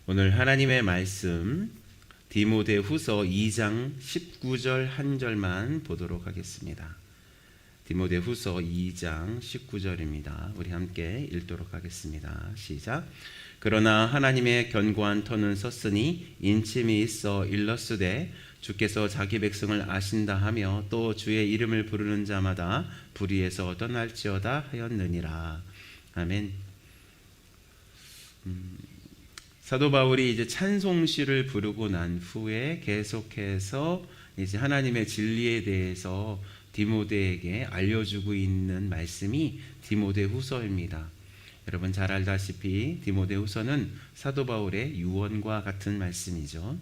오늘 하나님의 말씀 디모데후서 2장 19절 한 절만 보도록 하겠습니다. 디모데후서 2장 19절입니다. 우리 함께 읽도록 하겠습니다. 시작. 그러나 하나님의 견고한 터는 섰으니 인침이 있어 일렀으되 주께서 자기 백성을 아신다 하며 또 주의 이름을 부르는 자마다 불의에서 떠날지어다 하였느니라. 아멘. 사도 바울이 이제 찬송시를 부르고 난 후에 계속해서 이제 하나님의 진리에 대해서 디모데에게 알려주고 있는 말씀이 디모데후서입니다. 여러분 잘 알다시피 디모데후서는 사도 바울의 유언과 같은 말씀이죠.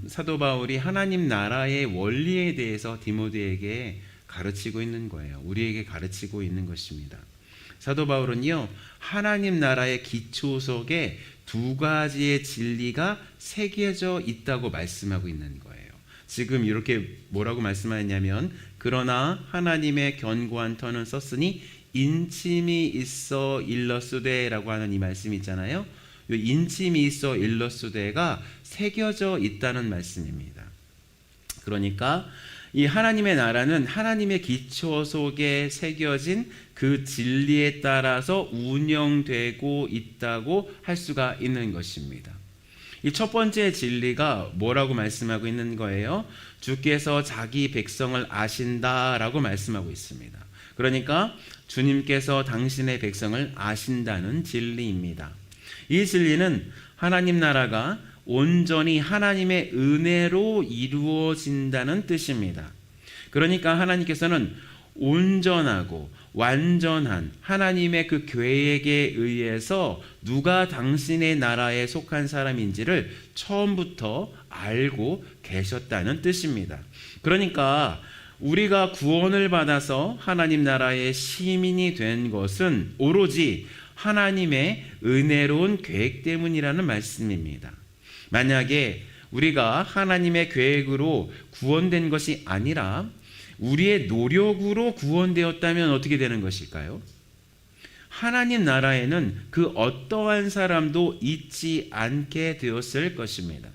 사도 바울이 하나님 나라의 원리에 대해서 디모데에게 가르치고 있는 거예요. 우리에게 가르치고 있는 것입니다. 사도 바울은요, 하나님 나라의 기초 속에 두 가지의 진리가 새겨져 있다고 말씀하고 있는 거예요. 지금 이렇게 뭐라고 말씀하냐면, 그러나 하나님의 견고한 터는 섰으니 인침이 있어 일러스되라고 하는 이 말씀이 있잖아요. 이 인침이 있어 일러스되가 새겨져 있다는 말씀입니다. 그러니까 이 하나님의 나라는 하나님의 기초 속에 새겨진 그 진리에 따라서 운영되고 있다고 할 수가 있는 것입니다. 이 첫 번째 진리가 뭐라고 말씀하고 있는 거예요? 주께서 자기 백성을 아신다라고 말씀하고 있습니다. 그러니까 주님께서 당신의 백성을 아신다는 진리입니다. 이 진리는 하나님 나라가 온전히 하나님의 은혜로 이루어진다는 뜻입니다. 그러니까 하나님께서는 온전하고 완전한 하나님의 그 계획에 의해서 누가 당신의 나라에 속한 사람인지를 처음부터 알고 계셨다는 뜻입니다. 그러니까 우리가 구원을 받아서 하나님 나라의 시민이 된 것은 오로지 하나님의 은혜로운 계획 때문이라는 말씀입니다. 만약에 우리가 하나님의 계획으로 구원된 것이 아니라 우리의 노력으로 구원되었다면 어떻게 되는 것일까요? 하나님 나라에는 그 어떠한 사람도 있지 않게 되었을 것입니다.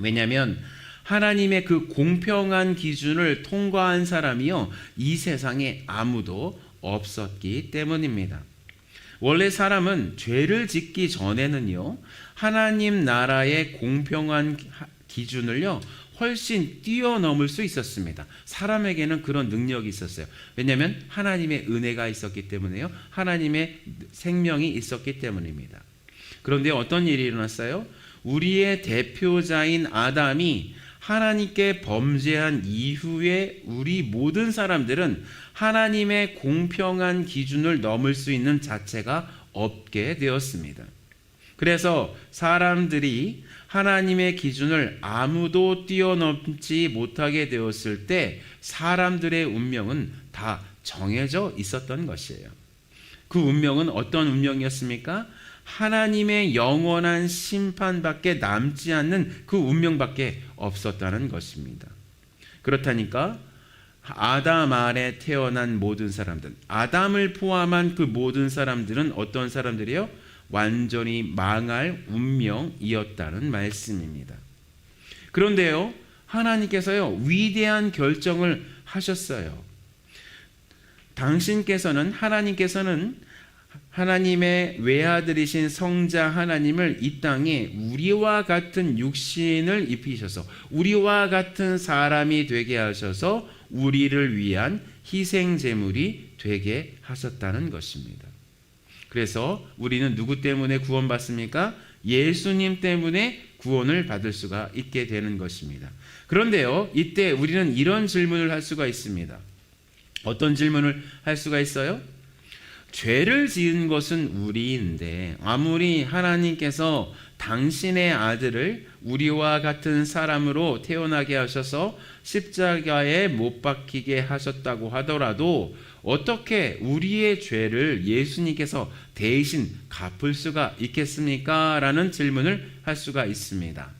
왜냐하면 하나님의 그 공평한 기준을 통과한 사람이요, 이 세상에 아무도 없었기 때문입니다. 원래 사람은 죄를 짓기 전에는요, 하나님 나라의 공평한 기준을요, 훨씬 뛰어넘을 수 있었습니다. 사람에게는 그런 능력이 있었어요. 왜냐하면 하나님의 은혜가 있었기 때문에요. 하나님의 생명이 있었기 때문입니다. 그런데 어떤 일이 일어났어요? 우리의 대표자인 아담이 하나님께 범죄한 이후에 우리 모든 사람들은 하나님의 공평한 기준을 넘을 수 있는 자체가 없게 되었습니다. 그래서 사람들이 하나님의 기준을 아무도 뛰어넘지 못하게 되었을 때 사람들의 운명은 다 정해져 있었던 것이에요. 그 운명은 어떤 운명이었습니까? 하나님의 영원한 심판밖에 남지 않는 그 운명밖에 없었다는 것입니다. 그렇다니까 아담 아래 태어난 모든 사람들, 아담을 포함한 그 모든 사람들은 어떤 사람들이요? 완전히 망할 운명이었다는 말씀입니다. 그런데요, 하나님께서요, 위대한 결정을 하셨어요. 하나님께서는 하나님의 외아들이신 성자 하나님을 이 땅에 우리와 같은 육신을 입히셔서 우리와 같은 사람이 되게 하셔서 우리를 위한 희생 제물이 되게 하셨다는 것입니다. 그래서 우리는 누구 때문에 구원받습니까? 예수님 때문에 구원을 받을 수가 있게 되는 것입니다. 그런데요, 이때 우리는 이런 질문을 할 수가 있습니다. 어떤 질문을 할 수가 있어요? 죄를 지은 것은 우리인데 아무리 하나님께서 당신의 아들을 우리와 같은 사람으로 태어나게 하셔서 십자가에 못 박히게 하셨다고 하더라도 어떻게 우리의 죄를 예수님께서 대신 갚을 수가 있겠습니까? 라는 질문을 할 수가 있습니다.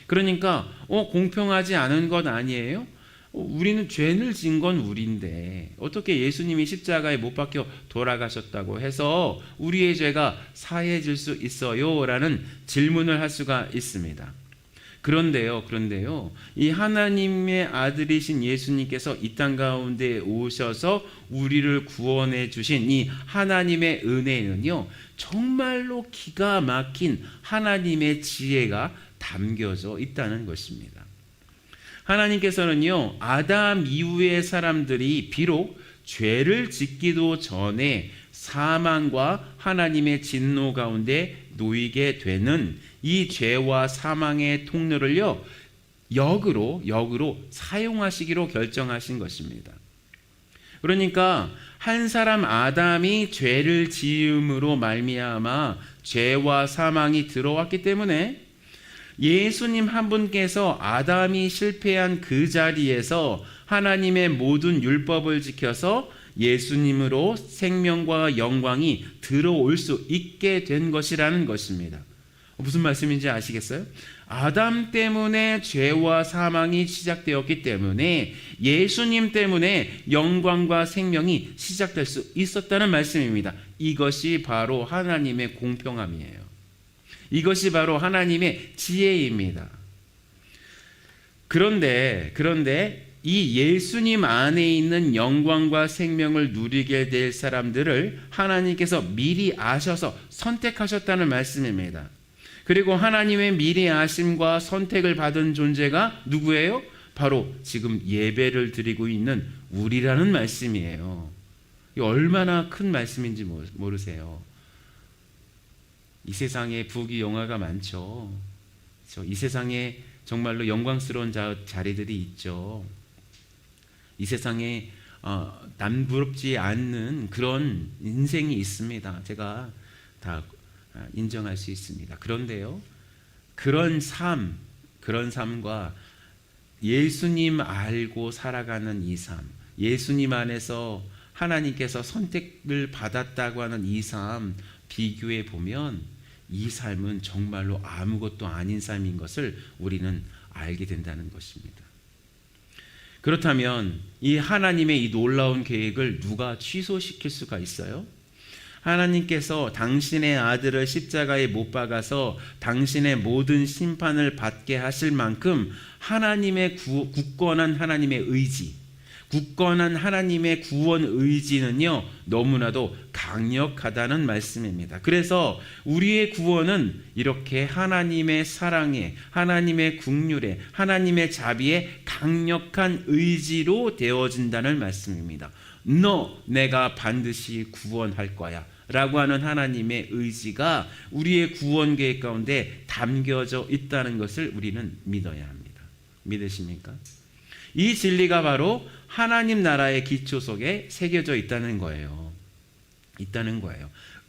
그러니까 공평하지 않은 것 아니에요? 우리는 죄를 지은 건 우리인데 어떻게 예수님이 십자가에 못 박혀 돌아가셨다고 해서 우리의 죄가 사해질 수 있어요? 라는 질문을 할 수가 있습니다. 그런데요, 이 하나님의 아들이신 예수님께서 이 땅 가운데 오셔서 우리를 구원해 주신 이 하나님의 은혜는요, 정말로 기가 막힌 하나님의 지혜가 담겨져 있다는 것입니다. 하나님께서는요, 아담 이후의 사람들이 비록 죄를 짓기도 전에 사망과 하나님의 진노 가운데 놓이게 되는 이 죄와 사망의 통로를요, 역으로 사용하시기로 결정하신 것입니다. 그러니까 한 사람 아담이 죄를 지음으로 말미암아 죄와 사망이 들어왔기 때문에 예수님 한 분께서 아담이 실패한 그 자리에서 하나님의 모든 율법을 지켜서 예수님으로 생명과 영광이 들어올 수 있게 된 것이라는 것입니다. 무슨 말씀인지 아시겠어요? 아담 때문에 죄와 사망이 시작되었기 때문에 예수님 때문에 영광과 생명이 시작될 수 있었다는 말씀입니다. 이것이 바로 하나님의 공평함이에요. 이것이 바로 하나님의 지혜입니다. 그런데 이 예수님 안에 있는 영광과 생명을 누리게 될 사람들을 하나님께서 미리 아셔서 선택하셨다는 말씀입니다. 그리고 하나님의 미리 아심과 선택을 받은 존재가 누구예요? 바로 지금 예배를 드리고 있는 우리라는 말씀이에요. 이 얼마나 큰 말씀인지 모르세요. 이 세상에 부귀영화가 많죠. 이 세상에 정말로 영광스러운 자리들이 있죠. 이 세상에 남부럽지 않는 그런 인생이 있습니다. 제가 다 인정할 수 있습니다. 그런데요, 그런 삶과 예수님 알고 살아가는 이 삶, 예수님 안에서 하나님께서 선택을 받았다고 하는 이 삶 비교해 보면 이 삶은 정말로 아무것도 아닌 삶인 것을 우리는 알게 된다는 것입니다. 그렇다면 이 하나님의 이 놀라운 계획을 누가 취소시킬 수가 있어요? 하나님께서 당신의 아들을 십자가에 못 박아서 당신의 모든 심판을 받게 하실 만큼 하나님의 굳건한 하나님의 의지, 굳건한 하나님의 구원 의지는요, 너무나도 강력하다는 말씀입니다. 그래서 우리의 구원은 이렇게 하나님의 사랑에, 하나님의 긍휼에, 하나님의 자비에 강력한 의지로 되어진다는 말씀입니다. 내가 반드시 구원할 거야 라고 하는 하나님의 의지가 우리의 구원 계획 가운데 담겨져 있다는 것을 우리는 믿어야 합니다. 믿으십니까? 이 진리가 바로 하나님 나라의 기초 속에 새겨져 있다는 거예요.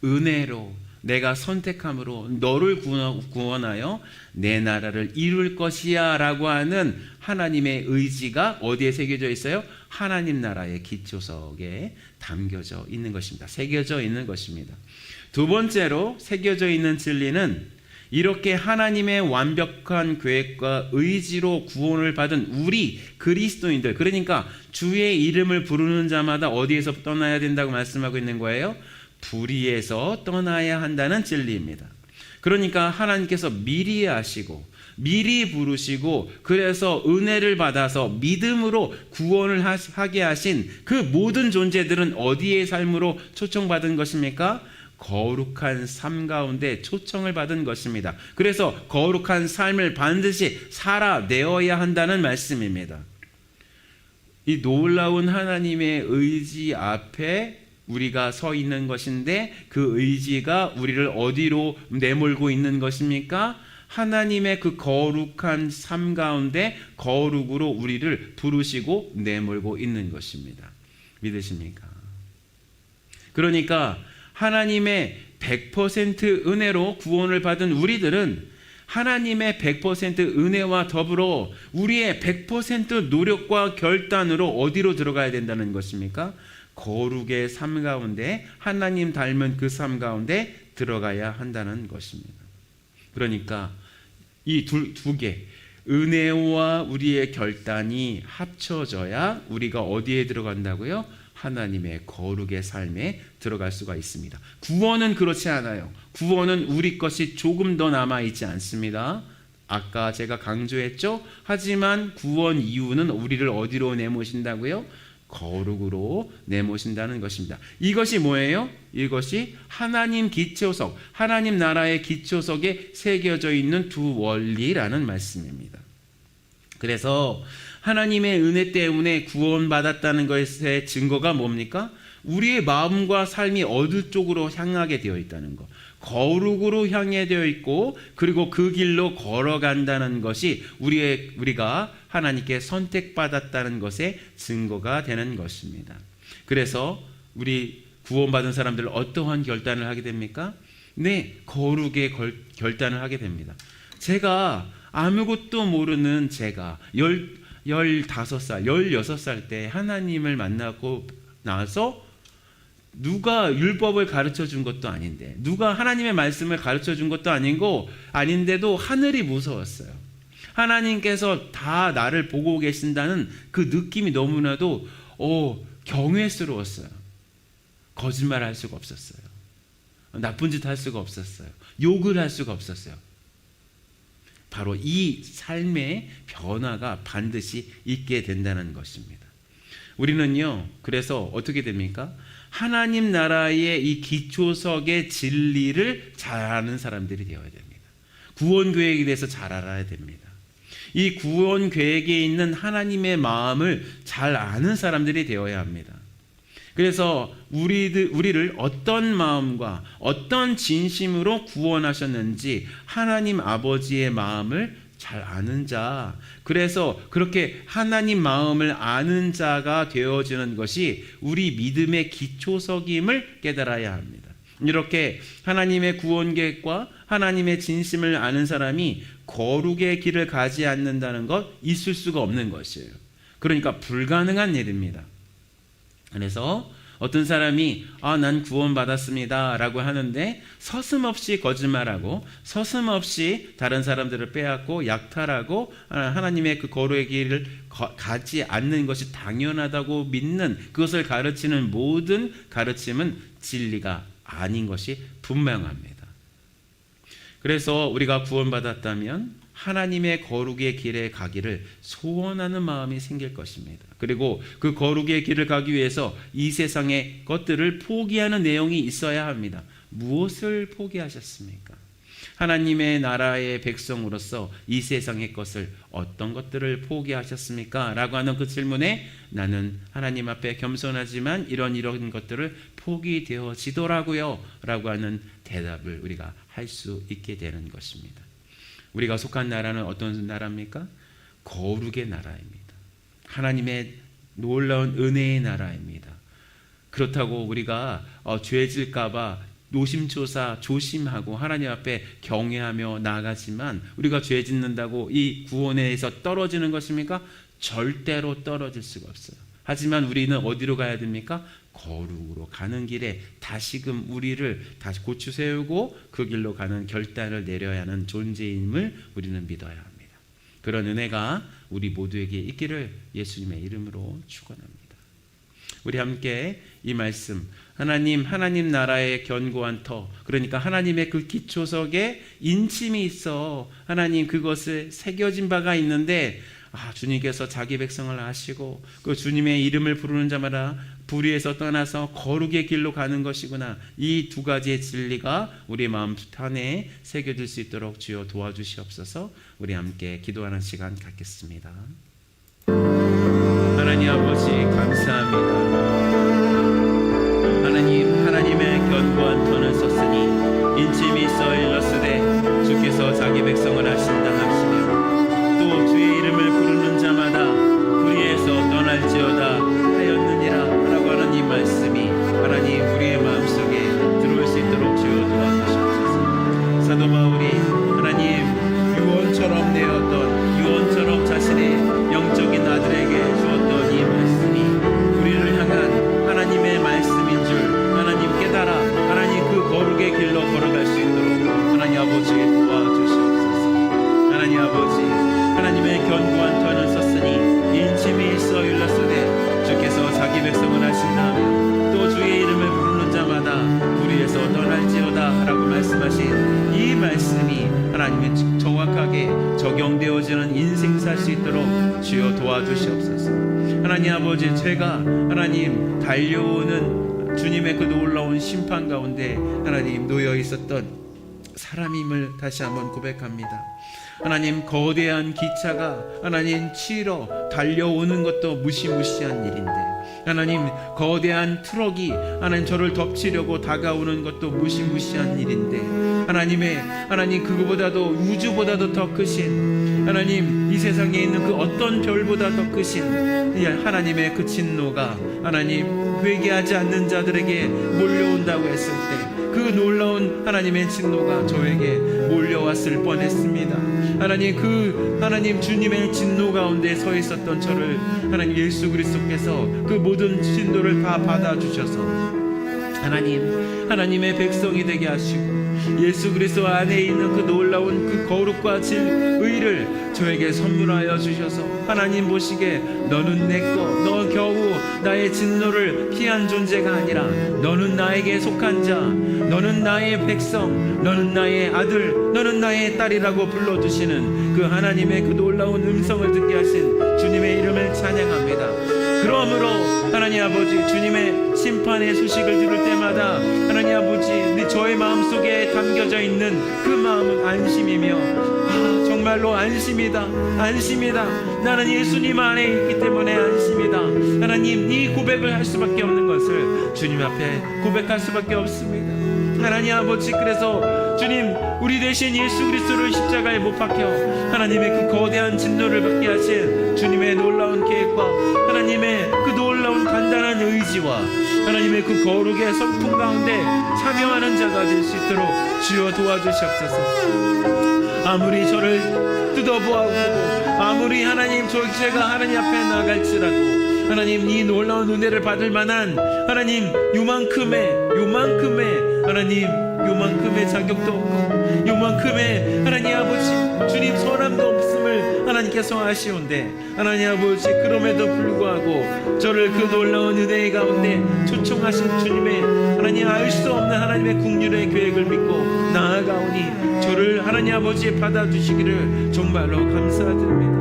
은혜로 내가 선택함으로 너를 구원하여 내 나라를 이룰 것이야 라고 하는 하나님의 의지가 어디에 새겨져 있어요? 하나님 나라의 기초 속에 담겨져 있는 것입니다. 새겨져 있는 것입니다. 두 번째로 새겨져 있는 진리는 이렇게 하나님의 완벽한 계획과 의지로 구원을 받은 우리 그리스도인들, 그러니까 주의 이름을 부르는 자마다 어디에서 떠나야 된다고 말씀하고 있는 거예요? 불의에서 떠나야 한다는 진리입니다. 그러니까 하나님께서 미리 아시고 미리 부르시고 그래서 은혜를 받아서 믿음으로 구원을 하게 하신 그 모든 존재들은 어디의 삶으로 초청받은 것입니까? 거룩한 삶 가운데 초청을 받은 것입니다. 그래서 거룩한 삶을 반드시 살아내어야 한다는 말씀입니다. 이 놀라운 하나님의 의지 앞에 우리가 서 있는 것인데 그 의지가 우리를 어디로 내몰고 있는 것입니까? 하나님의 그 거룩한 삶 가운데 거룩으로 우리를 부르시고 내몰고 있는 것입니다. 믿으십니까? 그러니까 하나님의 100% 은혜로 구원을 받은 우리들은 하나님의 100% 은혜와 더불어 우리의 100% 노력과 결단으로 어디로 들어가야 된다는 것입니까? 거룩의 삶 가운데, 하나님 닮은 그 삶 가운데 들어가야 한다는 것입니다. 그러니까 이 두 개, 은혜와 우리의 결단이 합쳐져야 우리가 어디에 들어간다고요? 하나님의 거룩의 삶에 들어갈 수가 있습니다. 구원은 그렇지 않아요. 구원은 우리 것이 조금 더 남아있지 않습니다. 아까 제가 강조했죠? 하지만 구원 이유는 우리를 어디로 내모신다고요? 거룩으로 내모신다는 것입니다. 이것이 뭐예요? 이것이 하나님 기초석, 하나님 나라의 기초석에 새겨져 있는 두 원리라는 말씀입니다. 그래서 하나님의 은혜 때문에 구원받았다는 것의 증거가 뭡니까? 우리의 마음과 삶이 어느 쪽으로 향하게 되어 있다는 것, 거룩으로 향해 되어 있고, 그리고 그 길로 걸어간다는 것이 우리가 하나님께 선택받았다는 것의 증거가 되는 것입니다. 그래서 우리 구원받은 사람들 어떠한 결단을 하게 됩니까? 네, 거룩의 결단을 하게 됩니다. 제가 아무것도 모르는 제가 15살, 16살 때 하나님을 만나고 나서 누가 율법을 가르쳐 준 것도 아닌데, 누가 하나님의 말씀을 가르쳐 준 것도 아닌데도 하늘이 무서웠어요. 하나님께서 다 나를 보고 계신다는 그 느낌이 너무나도 경외스러웠어요. 거짓말 할 수가 없었어요. 나쁜 짓 할 수가 없었어요. 욕을 할 수가 없었어요. 바로 이 삶의 변화가 반드시 있게 된다는 것입니다. 우리는요, 그래서 어떻게 됩니까? 하나님 나라의 이 기초석의 진리를 잘 아는 사람들이 되어야 됩니다. 구원 계획에 대해서 잘 알아야 됩니다. 이 구원 계획에 있는 하나님의 마음을 잘 아는 사람들이 되어야 합니다. 그래서 우리를 어떤 마음과 어떤 진심으로 구원하셨는지 하나님 아버지의 마음을 잘 아는 자, 그래서 그렇게 하나님 마음을 아는 자가 되어지는 것이 우리 믿음의 기초석임을 깨달아야 합니다. 이렇게 하나님의 구원 계획과 하나님의 진심을 아는 사람이 거룩의 길을 가지 않는다는 것, 있을 수가 없는 것이에요. 그러니까 불가능한 일입니다. 그래서 어떤 사람이 난 구원받았습니다 라고 하는데 서슴없이 거짓말하고 서슴없이 다른 사람들을 빼앗고 약탈하고 하나님의 그 거룩의 길을 가지 않는 것이 당연하다고 믿는, 그것을 가르치는 모든 가르침은 진리가 아닌 것이 분명합니다. 그래서 우리가 구원받았다면 하나님의 거룩의 길에 가기를 소원하는 마음이 생길 것입니다. 그리고 그 거룩의 길을 가기 위해서 이 세상의 것들을 포기하는 내용이 있어야 합니다. 무엇을 포기하셨습니까? 하나님의 나라의 백성으로서 이 세상의 것을 어떤 것들을 포기하셨습니까? 라고 하는 그 질문에 나는 하나님 앞에 겸손하지만 이런 것들을 포기되어지더라고요 라고 하는 대답을 우리가 할 수 있게 되는 것입니다. 우리가 속한 나라는 어떤 나라입니까? 거룩의 나라입니다. 하나님의 놀라운 은혜의 나라입니다. 그렇다고 우리가 죄질까 봐 노심초사 조심하고 하나님 앞에 경외하며 나아가지만 우리가 죄 짓는다고 이 구원에서 떨어지는 것입니까? 절대로 떨어질 수가 없어요. 하지만 우리는 어디로 가야 됩니까? 거룩으로 가는 길에 다시금 우리를 다시 고추 세우고 그 길로 가는 결단을 내려야 하는 존재임을 우리는 믿어야 합니다. 그런 은혜가 우리 모두에게 있기를 예수님의 이름으로 축원합니다. 우리 함께 이 말씀, 하나님 나라의 견고한 터, 그러니까 하나님의 그 기초석에 인침이 있어 하나님 그것을 새겨진 바가 있는데 주님께서 자기 백성을 아시고 그 주님의 이름을 부르는 자마다 불의에서 떠나서 거룩의 길로 가는 것이구나. 이 두 가지의 진리가 우리 마음 편에 새겨질 수 있도록 주여 도와주시옵소서. 우리 함께 기도하는 시간 갖겠습니다. 하나님 아버지 감사합니다. 하나님의 견고한 터를 썼으니 인침이 써 일렀으되 주께서 자기 백성을 아신다 하시며 또 주의 이름을 부르는 자마다 불의에서 떠날지어다 하였느니라 라고 하는 이 말씀이 하나님 우리의 마음속에 들어올 수 있도록 주여 도와주시옵소서. 사도 바울이 하나님 유언처럼 자신의 영적인 아들에게 주었던 이 말씀이 우리를 향한 하나님의 말씀인 줄 하나님 깨달아 하나님 그 거룩의 길로 적용되어지는 인생 살 수 있도록 주여 도와주시옵소서. 하나님 아버지, 제가 하나님 달려오는 주님의 그 놀라운 심판 가운데 하나님 놓여 있었던 사람임을 다시 한번 고백합니다. 하나님, 거대한 기차가 하나님 치러 달려오는 것도 무시무시한 일인데, 하나님 거대한 트럭이 하나님 저를 덮치려고 다가오는 것도 무시무시한 일인데, 하나님 그거보다도 우주보다도 더 크신 하나님, 이 세상에 있는 그 어떤 별보다 더 크신 하나님의 그 진노가 하나님 회개하지 않는 자들에게 몰려온다고 했을 때, 그 놀라운 하나님의 진노가 저에게 몰려왔을 뻔했습니다. 하나님 주님의 진노 가운데 서 있었던 저를 하나님 예수 그리스도께서 그 모든 진노를 다 받아주셔서 하나님의 백성이 되게 하시고, 예수 그리스도 안에 있는 그 놀라운 그 거룩과 의를 저에게 선물하여 주셔서, 하나님 보시기에 너는 내꺼, 너 겨우 나의 진노를 피한 존재가 아니라 너는 나에게 속한 자, 너는 나의 백성, 너는 나의 아들, 너는 나의 딸이라고 불러주시는 그 하나님의 그 놀라운 음성을 듣게 하신 주님의 이름을 찬양합니다. 그러므로 하나님 아버지, 주님의 심판의 소식을 들을 때마다 하나님 아버지, 저의 마음속에 담겨져 있는 그 마음은 안심이며, 정말로 안심이다. 나는 예수님 안에 있기 때문에 안심이다. 하나님, 이 고백을 할 수밖에 없는 것을 주님 앞에 고백할 수밖에 없습니다. 하나님 아버지, 그래서 주님, 우리 대신 예수 그리스도를 십자가에 못 박혀 하나님의 그 거대한 진노를 받게 하신 주님의 놀라운 계획과 하나님의 그 놀라운 단단한 의지와 하나님의 그 거룩의 성품 가운데 참여하는 자가 될 수 있도록 주여 도와주시옵소서. 아무리 저를 뜯어보아오고, 아무리 하나님 제가 하나님 앞에 나갈지라도 하나님, 이 놀라운 은혜를 받을 만한 하나님 요만큼의 자격도 없고, 요만큼의 하나님 아버지 주님 선함도 없음을 하나님께서 아시온데, 하나님 아버지 그럼에도 불구하고 저를 그 놀라운 은혜 가운데 초청하신 주님의 하나님 알 수 없는 하나님의 국률의 계획을 믿고 나아가오니, 저를 하나님 아버지 받아주시기를 정말로 감사드립니다.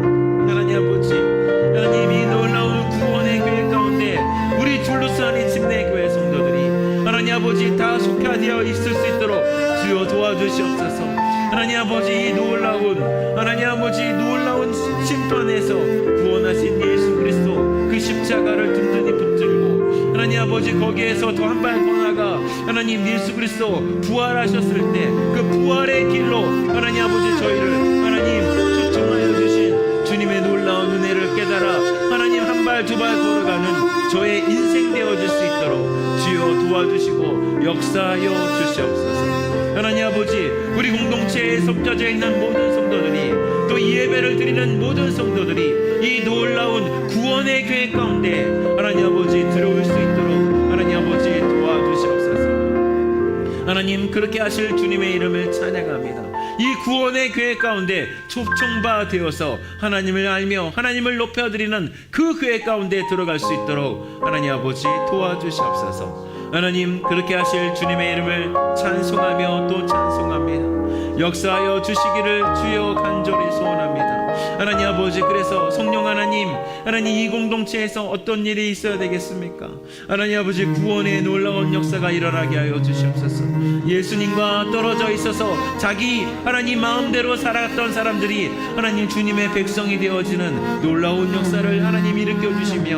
하나님 아버지, 하나님 이 놀라운 구원의 계획 가운데 우리 둘러싸인 침례교회 성도들이 하나님 아버지 다 속하되어 있을 수 있도록 주여 도와주시옵소서. 하나님 아버지, 이 놀라운 심판에서 구원하신 예수 그리스도 그 십자가를 든든히 붙들고, 하나님 아버지 거기에서 더 한 발 더 나가 하나님 예수 그리스도 부활하셨을 때 그 부활의 길로 하나님 아버지 저희를 하나님 초청하여 주신 주님의 놀라운 은혜를 깨달아 하나님 한 발 두 발 걸어가는 저의 인생 되어질 수 있도록 주여 도와주시고 역사하여 주시옵소서. 하나님 아버지, 우리 공동체에 섞여져 있는 모든 성도들이, 또 이 예배를 드리는 모든 성도들이 이 놀라운 구원의 계획 가운데 하나님 아버지 들어올 수 있도록 하나님 아버지 도와주시옵소서. 하나님, 그렇게 하실 주님의 이름을 찬양합니다. 이 구원의 계획 가운데 초청바 되어서 하나님을 알며 하나님을 높여드리는 그 계획 가운데 들어갈 수 있도록 하나님 아버지 도와주시옵소서. 하나님, 그렇게 하실 주님의 이름을 찬송하며 또 찬송합니다. 역사하여 주시기를 주여 간절히 소원합니다. 하나님 아버지, 그래서 성령 하나님 이 공동체에서 어떤 일이 있어야 되겠습니까? 하나님 아버지, 구원의 놀라운 역사가 일어나게 하여 주시옵소서. 예수님과 떨어져 있어서 자기 하나님 마음대로 살았던 사람들이 하나님 주님의 백성이 되어지는 놀라운 역사를 하나님 일으켜 주시며,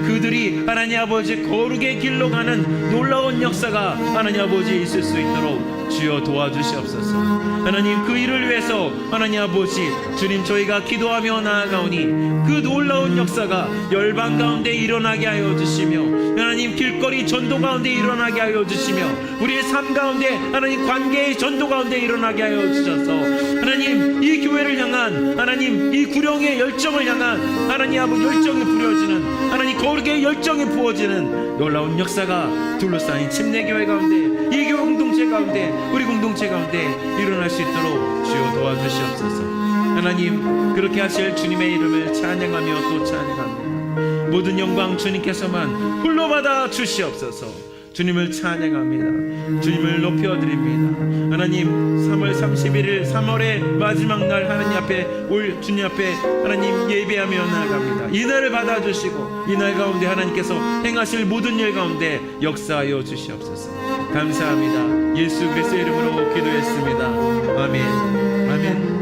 그들이 하나님 아버지 거룩의 길로 가는 놀라운 역사가 하나님 아버지 있을 수 있도록 주여 도와주시옵소서. 하나님, 그 일을 위해서 하나님 아버지 주님 저희가 기도하며 나아가오니 그 놀라운 역사가 열방 가운데 일어나게 하여 주시며, 하나님 길거리 전도 가운데 일어나게 하여 주시며, 우리의 삶 가운데 하나님 관계의 전도 가운데 일어나게 하여 주셔서, 하나님 이 교회를 향한 하나님 이 구령의 열정을 향한 하나님 아버지 열정이 부려지는, 하나님 거룩의 열정이 부어지는 놀라운 역사가 둘러싸인 침례교회 가운데, 이 교회 공동체 가운데, 우리 공동체 가운데 일어날 수 있도록 주여 도와주시옵소서. 하나님, 그렇게 하실 주님의 이름을 찬양하며 또 찬양합니다. 모든 영광 주님께서만 홀로 받아 주시옵소서. 주님을 찬양합니다. 주님을 높여드립니다. 하나님 3월 31일 3월의 마지막 날 하나님 앞에 올 주님 앞에 하나님 예배하며 나아갑니다. 이 날을 받아주시고 이 날 가운데 하나님께서 행하실 모든 일 가운데 역사하여 주시옵소서. 감사합니다. 예수 그리스도의 이름으로 기도했습니다. 아멘. 아멘.